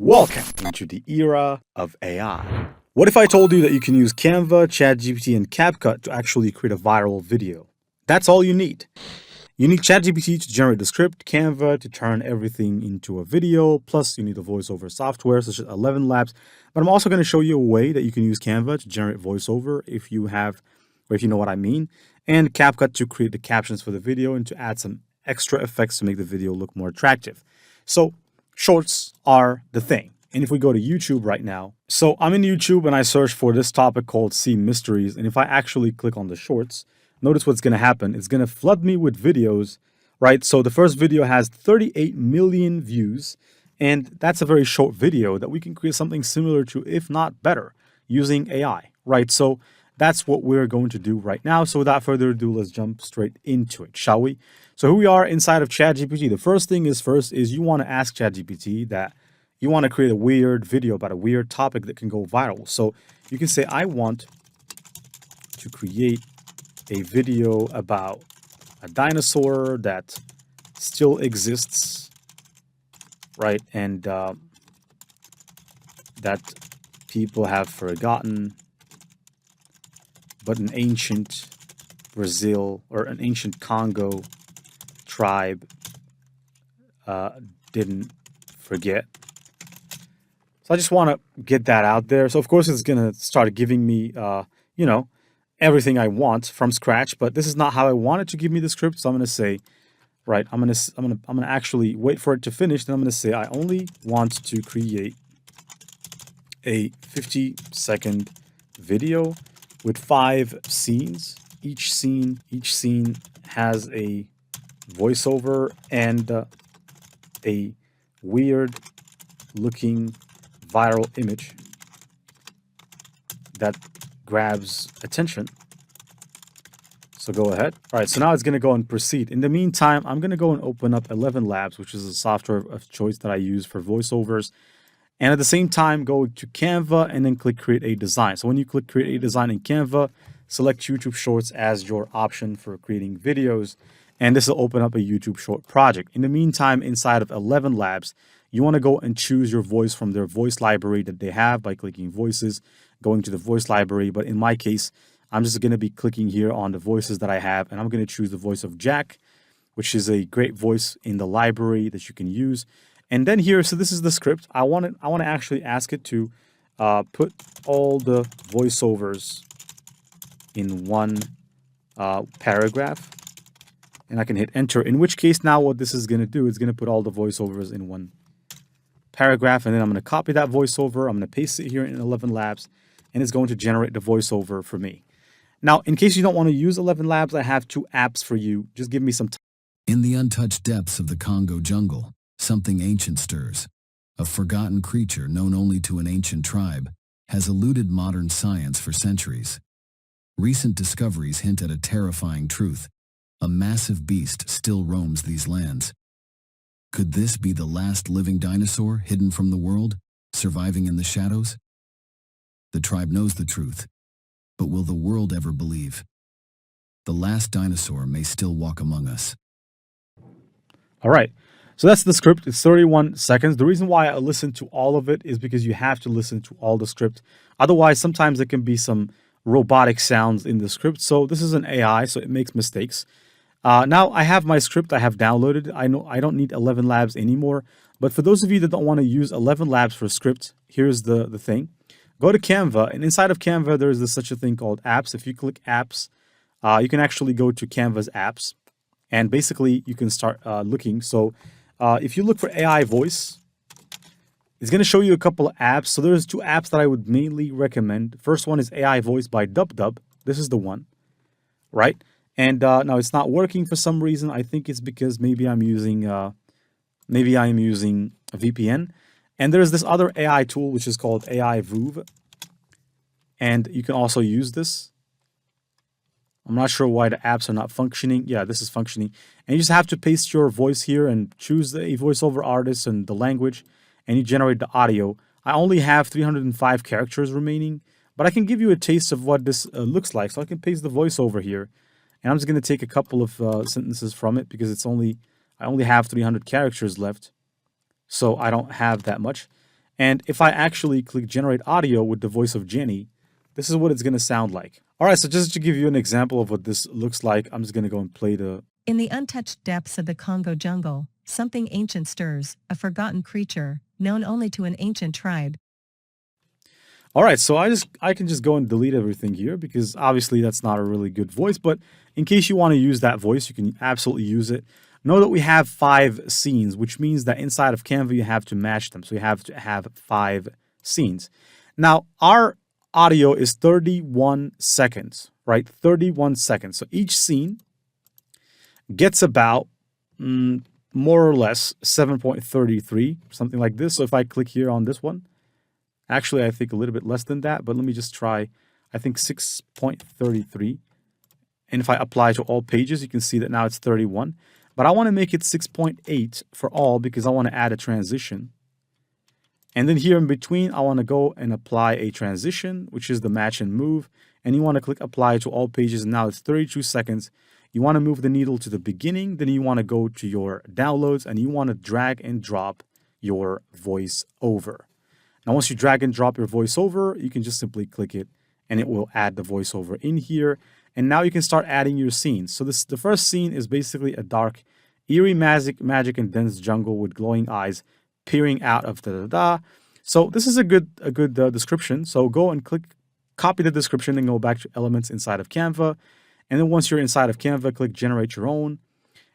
Welcome into the era of AI. What if I told you that you can use Canva, ChatGPT, and CapCut to actually create a viral video? That's all you need. You need ChatGPT to generate the script, Canva to turn everything into a video, plus you need a voiceover software such as 11 Labs. But I'm also going to show you a way that you can use Canva to generate voiceover if you have, or if you know what I mean, and CapCut to create the captions for the video and to add some extra effects to make the video look more attractive. So shorts are the thing. And if we go to YouTube right now, so I'm in YouTube and I search for this topic called Sea Mysteries. And if I actually click on the shorts, notice what's going to happen. It's going to flood me with videos, right? So the first video has 38 million views. And that's a very short video that we can create something similar to, if not better, using AI, right? So that's what we're going to do right now. So without further ado, let's jump straight into it, shall we? So here we are inside of ChatGPT. The first thing is you want to ask ChatGPT that you want to create a weird video about a weird topic that can go viral. So you can say, I want to create a video about a dinosaur that still exists, right? And that people have forgotten, but an ancient Brazil or an ancient Congo tribe didn't forget. So I just want to get that out there. So of course it's going to start giving me, everything I want from scratch, but this is not how I want it to give me the script. So I'm going to say, right, I'm going to actually wait for it to finish. Then I'm going to say, I only want to create a 50-second video with 5 scenes. Each scene has a voiceover and a weird looking viral image that grabs attention. So go ahead. All right, so now it's going to go and proceed. In the meantime, I'm going to go and open up 11 Labs, which is a software of choice that I use for voiceovers. And at the same time, go to Canva and then click Create a Design. So when you click Create a Design in Canva, select YouTube Shorts as your option for creating videos. And this will open up a YouTube Short project. In the meantime, inside of 11 Labs, you want to go and choose your voice from their voice library that they have by clicking Voices, going to the voice library. But in my case, I'm just going to be clicking here on the voices that I have, and I'm going to choose the voice of Jack, which is a great voice in the library that you can use. And then here, so this is the script. I want to actually ask it to put all the voiceovers in one paragraph. And I can hit enter, in which case now what this is going to do is going to put all the voiceovers in one paragraph. And then I'm going to copy that voiceover. I'm going to paste it here in 11 Labs, and it's going to generate the voiceover for me. Now, in case you don't want to use 11 Labs, I have 2 apps for you. Just give me some time. In the untouched depths of the Congo jungle, something ancient stirs. A forgotten creature known only to an ancient tribe has eluded modern science for centuries. Recent discoveries hint at a terrifying truth. A massive beast still roams these lands. Could this be the last living dinosaur hidden from the world, surviving in the shadows? The tribe knows the truth, but will the world ever believe? The last dinosaur may still walk among us. All right. So that's the script. It's 31 seconds. The reason why I listen to all of it is because you have to listen to all the script. Otherwise, sometimes there can be some robotic sounds in the script. So this is an AI, so it makes mistakes. Now I have my script I have downloaded. I know I don't need 11 Labs anymore. But for those of you that don't want to use 11 Labs for a script, here's the thing. Go to Canva, and inside of Canva, there is such a thing called apps. If you click apps, you can actually go to Canva's apps. And basically, you can start looking. So if you look for AI voice, it's going to show you a couple of apps. So there's 2 apps that I would mainly recommend. First one is AI Voice by DubDub. This is the one, right? And now it's not working for some reason. I think it's because maybe I'm using a VPN. And there's this other AI tool which is called AI Voove, and you can also use this. I'm not sure why the apps are not functioning. Yeah, this is functioning. And you just have to paste your voice here and choose a voiceover artist and the language, and you generate the audio. I only have 305 characters remaining, but I can give you a taste of what this looks like. So I can paste the voiceover here, and I'm just going to take a couple of sentences from it because I only have 300 characters left. So I don't have that much. And if I actually click generate audio with the voice of Jenny, this is what it's going to sound like. All right, so just to give you an example of what this looks like, I'm just going to go and play the... In the untouched depths of the Congo jungle, something ancient stirs, a forgotten creature, known only to an ancient tribe. All right, so I can just go and delete everything here because obviously that's not a really good voice, but in case you want to use that voice, you can absolutely use it. Know that we have 5 scenes, which means that inside of Canva you have to match them. So you have to have 5 scenes. Now, our audio is 31 seconds, right? 31 seconds. So each scene gets about more or less 7.33, something like this. So if I click here on this one, actually I think a little bit less than that, but let me just try, I think 6.33. And if I apply to all pages, you can see that now it's 31. But I want to make it 6.8 for all because I want to add a transition. And then here in between, I want to go and apply a transition, which is the match and move. And you want to click apply to all pages. And now it's 32 seconds. You want to move the needle to the beginning. Then you want to go to your downloads and you want to drag and drop your voice over. Now, once you drag and drop your voiceover, you can just simply click it and it will add the voiceover in here. And now you can start adding your scenes. So the first scene is basically a dark, eerie magic and dense jungle with glowing eyes peering out of da-da-da. So this is a good description. So go and copy the description and go back to elements inside of Canva. And then once you're inside of Canva, click generate your own.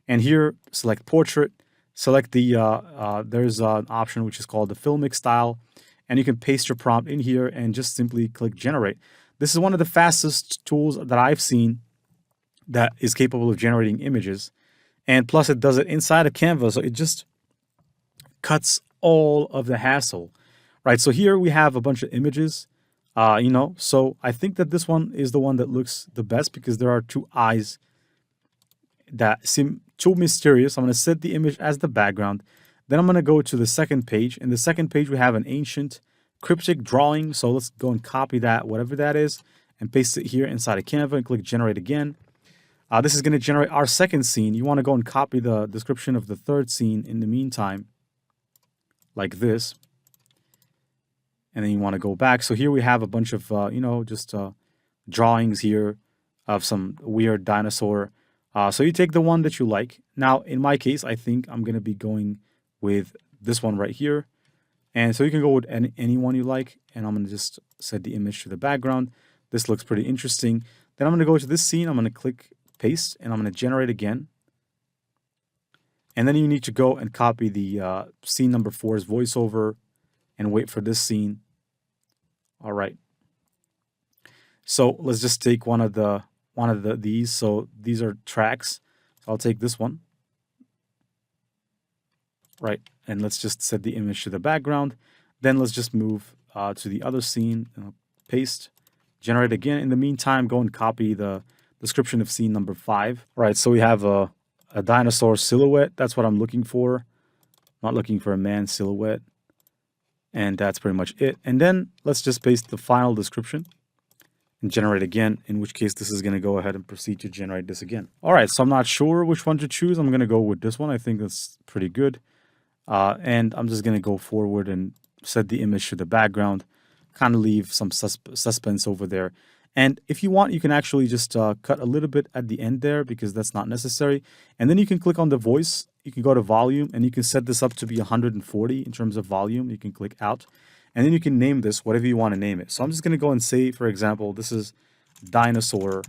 And here, select portrait. Select the, there's an option which is called the filmic style. And you can paste your prompt in here and just simply click generate. This is one of the fastest tools that I've seen that is capable of generating images. And plus it does it inside of Canva, so it just cuts all of the hassle, right? So here we have a bunch of images, so I think that this one is the one that looks the best because there are 2 eyes that seem too mysterious. I'm going to set the image as the background. Then I'm going to go to the second page. In the second page, we have an ancient cryptic drawing. So let's go and copy that, whatever that is, and paste it here inside of Canva and click generate again. This is going to generate our second scene. You want to go and copy the description of the third scene in the meantime, like this. And then you want to go back. So here we have a bunch of, drawings here of some weird dinosaur. So you take the one that you like. Now, in my case, I think I'm going to be going with this one right here. And so you can go with any one you like. And I'm going to just set the image to the background. This looks pretty interesting. Then I'm going to go to this scene. I'm going to click paste and I'm going to generate again. And then you need to go and copy the scene number 4's voiceover and wait for this scene. All right. So let's just take one of these. So these are tracks. I'll take this one. Right. And let's just set the image to the background. Then let's just move to the other scene. Paste. Generate again. In the meantime, go and copy the description of scene number 5. All right. So we have a dinosaur silhouette. That's what I'm looking for. I'm not looking for a man silhouette. And that's pretty much it. And then let's just paste the final description and generate again, in which case this is going to go ahead and proceed to generate this again. All right, so I'm not sure which one to choose. I'm going to go with this one. I think that's pretty good. And I'm just going to go forward and set the image to the background, kind of leave some suspense over there. And if you want, you can actually just cut a little bit at the end there because that's not necessary. And then you can click on the voice. You can go to volume and you can set this up to be 140 in terms of volume. You can click out and then you can name this whatever you want to name it. So I'm just going to go and say, for example, this is dinosaur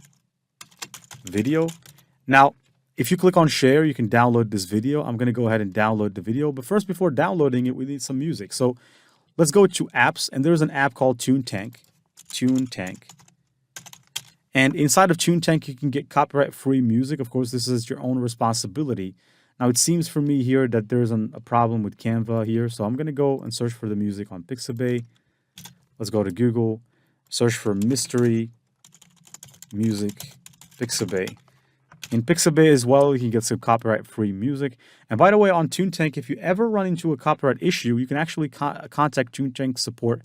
video. Now, if you click on share, you can download this video. I'm going to go ahead and download the video. But first, before downloading it, we need some music. So let's go to apps. And there's an app called TuneTank. And inside of TuneTank, you can get copyright-free music. Of course, this is your own responsibility. Now, it seems for me here that there's a problem with Canva here. So I'm going to go and search for the music on Pixabay. Let's go to Google. Search for mystery music Pixabay. In Pixabay as well, you can get some copyright-free music. And by the way, on TuneTank, if you ever run into a copyright issue, you can actually contact TuneTank support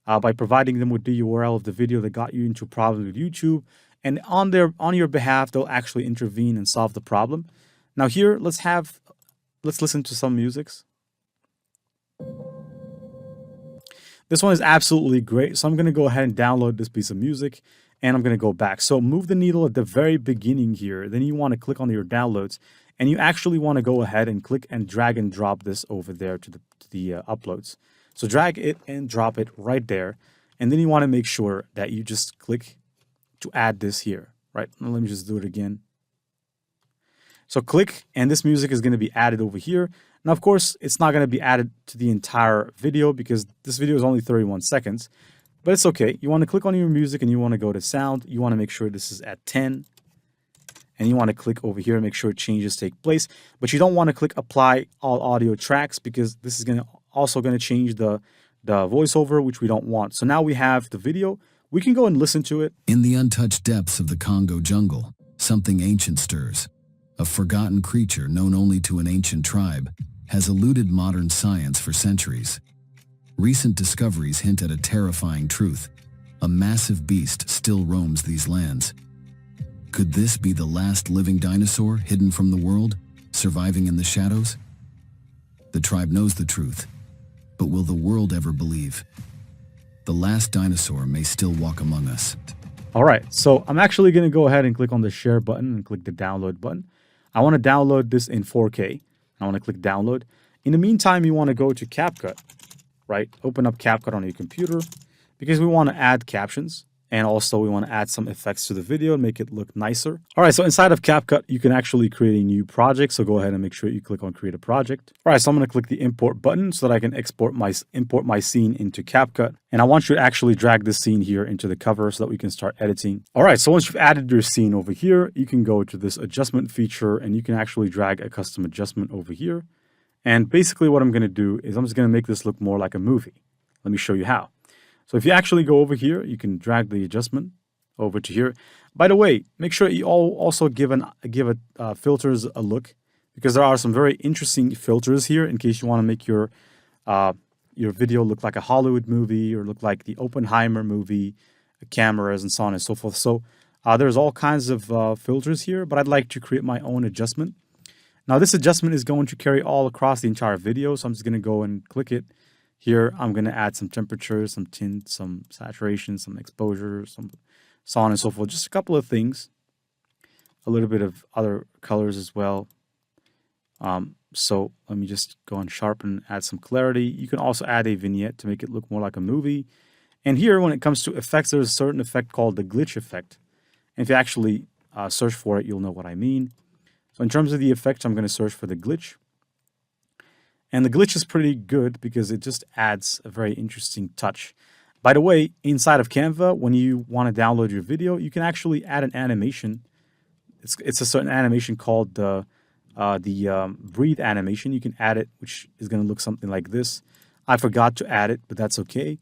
by providing them with the URL of the video that got you into problems with YouTube. And on your behalf, they'll actually intervene and solve the problem. Now here, let's listen to some musics. This one is absolutely great. So I'm going to go ahead and download this piece of music, and I'm going to go back. So move the needle at the very beginning here. Then you want to click on your downloads, and you actually want to go ahead and click and drag and drop this over there to the uploads. So drag it and drop it right there. And then you want to make sure that you just click to add this here, right? Now let me just do it again. So click, and this music is going to be added over here. Now, of course, it's not going to be added to the entire video because this video is only 31 seconds, but it's okay. You want to click on your music and you want to go to sound. You want to make sure this is at 10, and you want to click over here and make sure changes take place, but you don't want to click apply all audio tracks because this is also going to change the voiceover, which we don't want. So now we have the video. We can go and listen to it. In the untouched depths of the Congo jungle, something ancient stirs. A forgotten creature known only to an ancient tribe has eluded modern science for centuries. Recent discoveries hint at a terrifying truth. A massive beast still roams these lands. Could this be the last living dinosaur hidden from the world, surviving in the shadows? The tribe knows the truth, but will the world ever believe? The last dinosaur may still walk among us. All right, so I'm actually going to go ahead and click on the share button and click the download button. I want to download this in 4K. I want to click download. In the meantime, you want to go to CapCut, right? Open up CapCut on your computer because we want to add captions, and also we want to add some effects to the video and make it look nicer. All right, so inside of CapCut, you can actually create a new project. So go ahead and make sure you click on create a project. All right, so I'm going to click the import button so that I can import my scene into CapCut. And I want you to actually drag this scene here into the cover so that we can start editing. All right, so once you've added your scene over here, you can go to this adjustment feature and you can actually drag a custom adjustment over here. And basically what I'm going to do is I'm just going to make this look more like a movie. Let me show you how. So if you actually go over here, you can drag the adjustment over to here. By the way, make sure you also give filters a look because there are some very interesting filters here in case you want to make your video look like a Hollywood movie or look like the Oppenheimer movie, cameras and so on and so forth. So there's all kinds of filters here, but I'd like to create my own adjustment. Now this adjustment is going to carry all across the entire video, so I'm just going to go and click it. Here, I'm going to add some temperature, some tint, some saturation, some exposure, some so on and so forth. Just a couple of things. A little bit of other colors as well. So let me just go and sharpen, add some clarity. You can also add a vignette to make it look more like a movie. And here, when it comes to effects, there's a certain effect called the glitch effect. And if you actually search for it, you'll know what I mean. So in terms of the effects, I'm going to search for the glitch. And the glitch is pretty good because it just adds a very interesting touch. By the way, inside of Canva, when you want to download your video, you can actually add an animation. It's a certain animation called the breathe animation. You can add it, which is going to look something like this. I forgot to add it, but that's okay.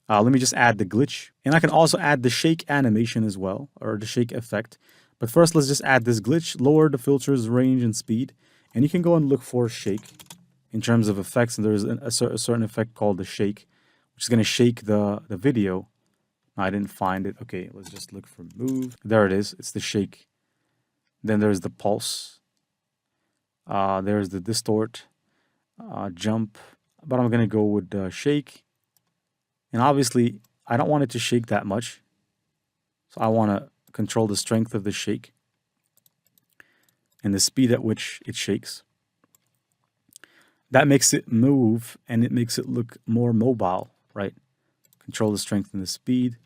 Let me just add the glitch. And I can also add the shake animation as well, or the shake effect. But first, let's just add this glitch, lower the filters, range, and speed. And you can go and look for shake. In terms of effects, and there's a certain effect called the shake, which is going to shake the video. No, I didn't find it. Okay, let's just look for move. There it is. It's the shake. Then there's the pulse. There's the distort, jump. But I'm going to go with the shake. And obviously, I don't want it to shake that much. So I want to control the strength of the shake and the speed at which it shakes. That makes it move and it makes it look more mobile, right? Control the strength and the speed.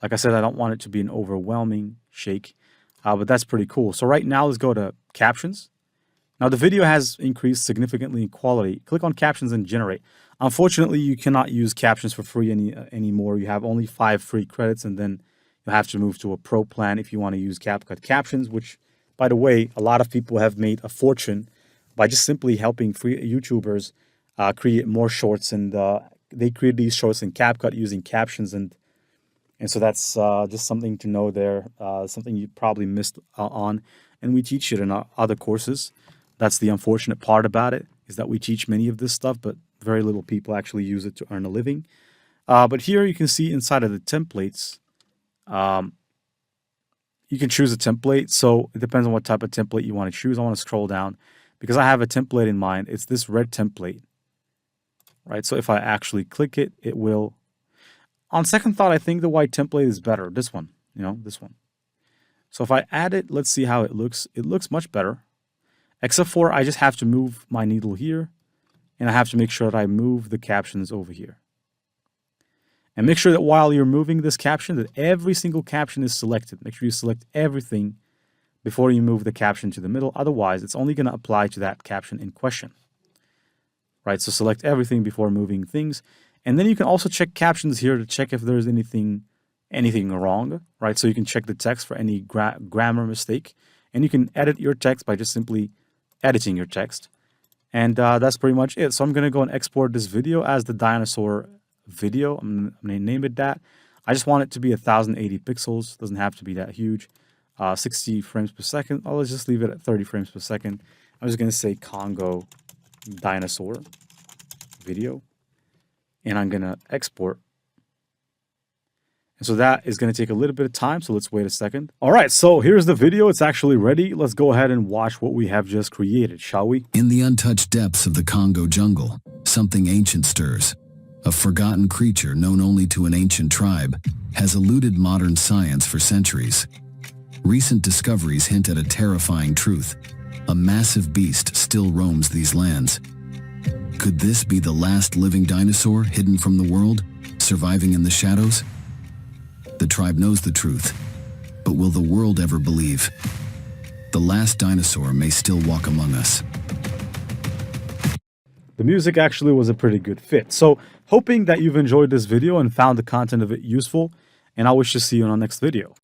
Like I said, I don't want it to be an overwhelming shake, but that's pretty cool. So right now, let's go to captions. Now the video has increased significantly in quality. Click on captions and generate. Unfortunately, you cannot use captions for free anymore. You have only 5 free credits, and then you'll have to move to a pro plan if you want to use CapCut captions, which, by the way, a lot of people have made a fortune by just simply helping free YouTubers create more shorts, and they create these shorts in CapCut using captions, and so that's just something to know there, something you probably missed on, and we teach it in our other courses. That's the unfortunate part about it, is that we teach many of this stuff, but very little people actually use it to earn a living. But here you can see inside of the templates, you can choose a template, so it depends on what type of template you want to choose. I want to scroll down. Because I have a template in mind, it's this red template, right? So if I actually click it, it will on second thought, I think the white template is better. This one, this one. So if I add it, let's see how it looks. It looks much better, except for I just have to move my needle here, and I have to make sure that I move the captions over here. And make sure that while you're moving this caption, that every single caption is selected. Make sure you select everything before you move the caption to the middle. Otherwise, it's only going to apply to that caption in question. Right, so select everything before moving things. And then you can also check captions here to check if there's anything wrong, right? So you can check the text for any grammar mistake. And you can edit your text by just simply editing your text. And that's pretty much it. So I'm going to go and export this video as the dinosaur video. I'm going to name it that. I just want it to be 1080 pixels. Doesn't have to be that huge. 60 frames per second. Oh, let's just leave it at 30 frames per second. I'm just going to say Congo dinosaur video. And I'm going to export. And so that is going to take a little bit of time. So let's wait a second. All right, so here's the video. It's actually ready. Let's go ahead and watch what we have just created, shall we? In the untouched depths of the Congo jungle, something ancient stirs. A forgotten creature known only to an ancient tribe has eluded modern science for centuries. Recent discoveries hint at a terrifying truth. A massive beast still roams these lands. Could this be the last living dinosaur hidden from the world, surviving in the shadows? The tribe knows the truth, but will the world ever believe? The last dinosaur may still walk among us. The music actually was a pretty good fit. So, hoping that you've enjoyed this video and found the content of it useful, and I wish to see you in our next video.